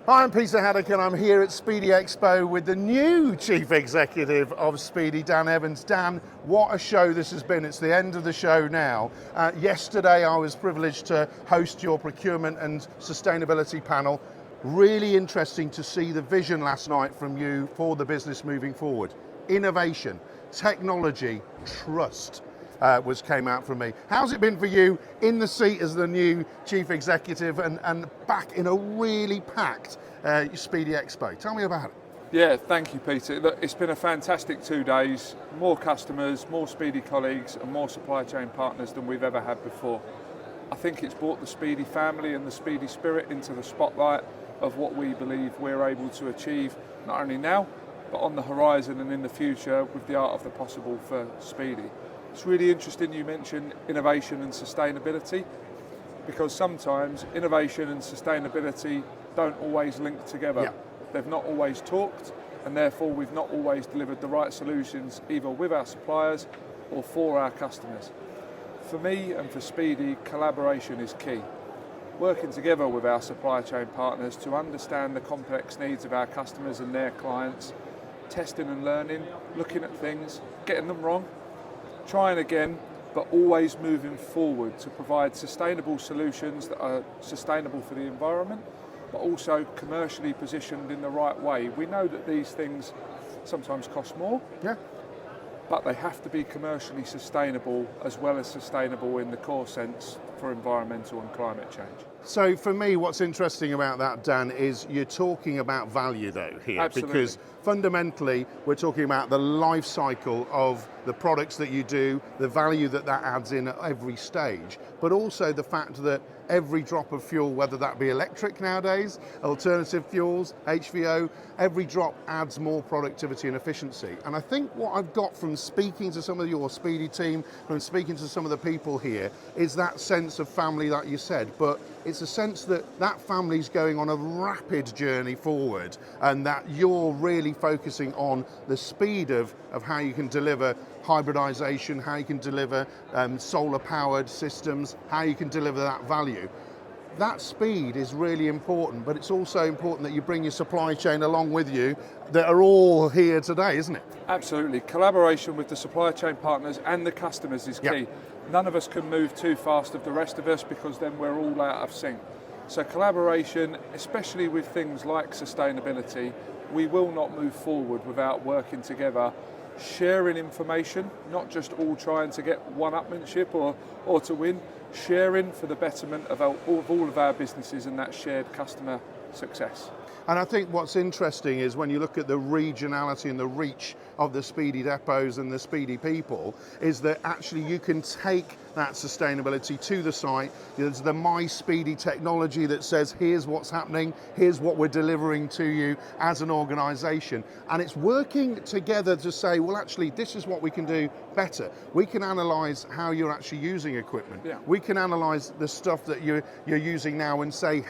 Hi, I'm Peter Haddock and I'm here at Speedy Expo with the new Chief Executive of Speedy, Dan Evans. Dan, what a show this has been. It's the end of the show now. Yesterday I was privileged to host your procurement and sustainability panel. Really interesting to see the vision last night from you for the business moving forward. Innovation, technology, trust. Came out from me. How's it been for you in the seat as the new Chief Executive and back in a really packed Speedy Expo? Tell me about it. Yeah, thank you, Peter. Look, it's been a fantastic 2 days. More customers, more Speedy colleagues and more supply chain partners than we've ever had before. I think it's brought the Speedy family and the Speedy spirit into the spotlight of what we believe we're able to achieve, not only now, but on the horizon and in the future with the art of the possible for Speedy. It's really interesting you mentioned innovation and sustainability, because sometimes innovation and sustainability don't always link together. Yeah. They've not always talked, and therefore we've not always delivered the right solutions either with our suppliers or for our customers. For me and for Speedy, collaboration is key. Working together with our supply chain partners to understand the complex needs of our customers and their clients, testing and learning, looking at things, getting them wrong, trying again, but always moving forward to provide sustainable solutions that are sustainable for the environment, but also commercially positioned in the right way. We know that these things sometimes cost more, but they have to be commercially sustainable as well as sustainable in the core sense for environmental and climate change. So for me, what's interesting about that, Dan, is you're talking about value though here. Absolutely. Because fundamentally, we're talking about the life cycle of the products that you do, the value that adds in at every stage, but also the fact that every drop of fuel, whether that be electric nowadays, alternative fuels, HVO, every drop adds more productivity and efficiency. And I think what I've got from speaking to some of your Speedy team, from speaking to some of the people here, is that sense of family that you said, but it's a sense that that family's going on a rapid journey forward and that you're really focusing on the speed of how you can deliver hybridization, how you can deliver solar-powered systems, how you can deliver that value. That speed is really important, but it's also important that you bring your supply chain along with you that are all here today, isn't it? Absolutely. Collaboration with the supply chain partners and the customers is key. None of us can move too fast of the rest of us because then we're all out of sync. So collaboration, especially with things like sustainability, we will not move forward without working together, sharing information, not just all trying to get one-upmanship or to win, sharing for the betterment of all of our businesses and that shared customer success. And I think what's interesting is when you look at the regionality and the reach of the Speedy depots and the Speedy people, is that actually you can take that sustainability to the site. There's the My Speedy technology that says, here's what's happening, here's what we're delivering to you as an organisation. And it's working together to say, well, actually, this is what we can do better. We can analyse how you're actually using equipment. Yeah. We can analyse the stuff that you're using now and say,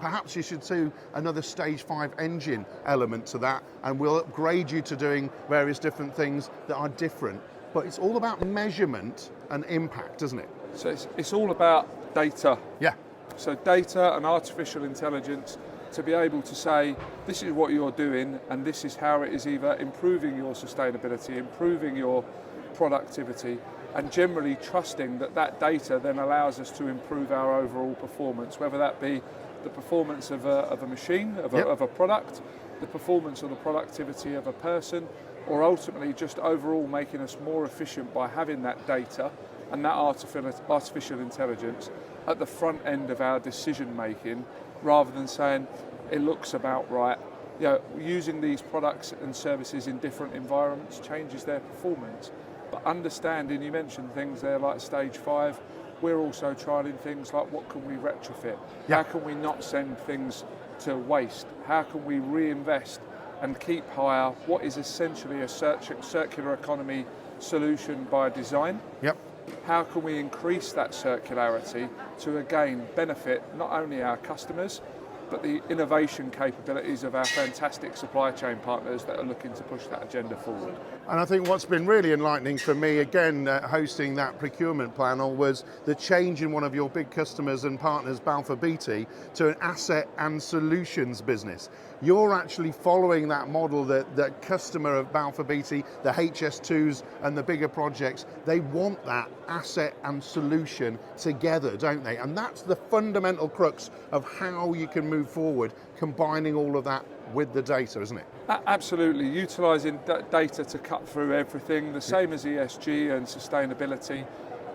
perhaps you should do another stage 5 engine element to that, and we'll upgrade you to doing various different things that are different. But it's all about measurement and impact, isn't it? So it's all about data. Yeah. So data and artificial intelligence to be able to say, this is what you're doing and this is how it is either improving your sustainability, improving your productivity, and generally trusting that that data then allows us to improve our overall performance, whether that be the performance of a machine, of a product, the performance or the productivity of a person, or ultimately just overall making us more efficient by having that data and that artificial intelligence at the front end of our decision making, rather than saying it looks about right. You know, using these products and services in different environments changes their performance. But understanding, you mentioned things there like stage 5, we're also trialing things like what can we retrofit? Yeah. How can we not send things to waste? How can we reinvest and keep higher what is essentially a circular economy solution by design? Yep. How can we increase that circularity to again benefit not only our customers but the innovation capabilities of our fantastic supply chain partners that are looking to push that agenda forward. And I think what's been really enlightening for me, again, hosting that procurement panel, was the change in one of your big customers and partners, Balfour Beatty, to an asset and solutions business. You're actually following that model that customer of Balfour Beatty, the HS2s and the bigger projects, they want that asset and solution together, don't they? And that's the fundamental crux of how you can move forward, combining all of that with the data, isn't it? Absolutely, utilising data to cut through everything, the same as ESG and sustainability,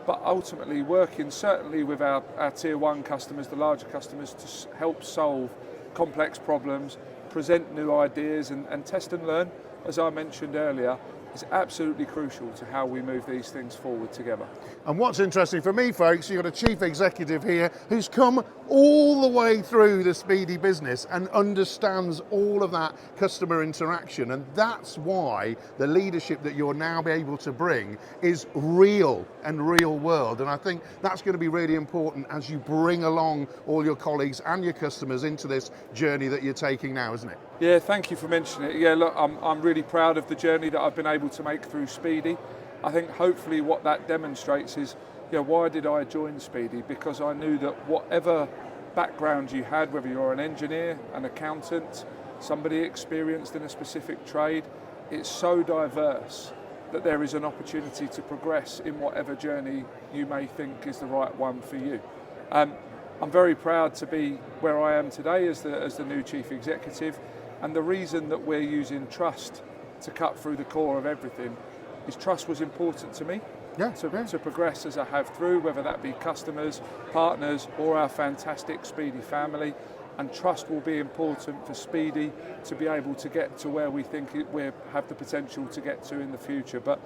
but ultimately working certainly with our tier one customers, the larger customers, to help solve complex problems, present new ideas and test and learn, as I mentioned earlier, is absolutely crucial to how we move these things forward together. And what's interesting for me, folks, you've got a chief executive here who's come all the way through the Speedy business and understands all of that customer interaction. And that's why the leadership that you're now able to bring is real and real world. And I think that's going to be really important as you bring along all your colleagues and your customers into this journey that you're taking now, isn't it? Yeah, thank you for mentioning it. Yeah, look, I'm really proud of the journey that I've been able to make through Speedy. I think hopefully what that demonstrates is, why did I join Speedy? Because I knew that whatever background you had, whether you're an engineer, an accountant, somebody experienced in a specific trade, it's so diverse that there is an opportunity to progress in whatever journey you may think is the right one for you. I'm very proud to be where I am today as the new chief executive. And the reason that we're using trust to cut through the core of everything is trust was important to me to progress as I have through, whether that be customers, partners, or our fantastic Speedy family. And trust will be important for Speedy to be able to get to where we think we have the potential to get to in the future. But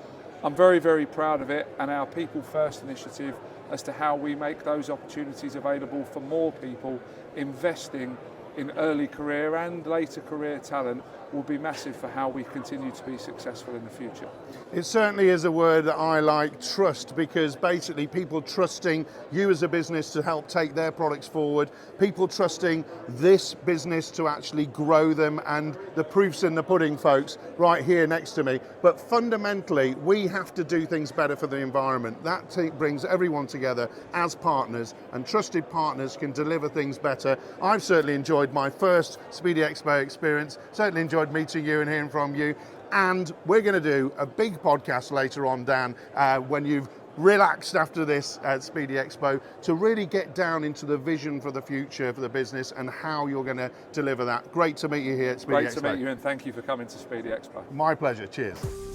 I'm very, very proud of it and our People First initiative as to how we make those opportunities available for more people. Investing in early career and later career talent will be massive for how we continue to be successful in the future. It certainly is a word that I like, trust, because basically people trusting you as a business to help take their products forward, people trusting this business to actually grow them, and the proof's in the pudding, folks, right here next to me. But fundamentally, we have to do things better for the environment. That brings everyone together as partners, and trusted partners can deliver things better. I've certainly enjoyed my first Speedy Expo experience, certainly enjoyed meeting you and hearing from you. And we're going to do a big podcast later on, Dan, when you've relaxed after this at Speedy Expo, to really get down into the vision for the future for the business and how you're going to deliver that. Great to meet you here at Speedy Expo. Great to meet you, and thank you for coming to Speedy Expo. My pleasure. Cheers.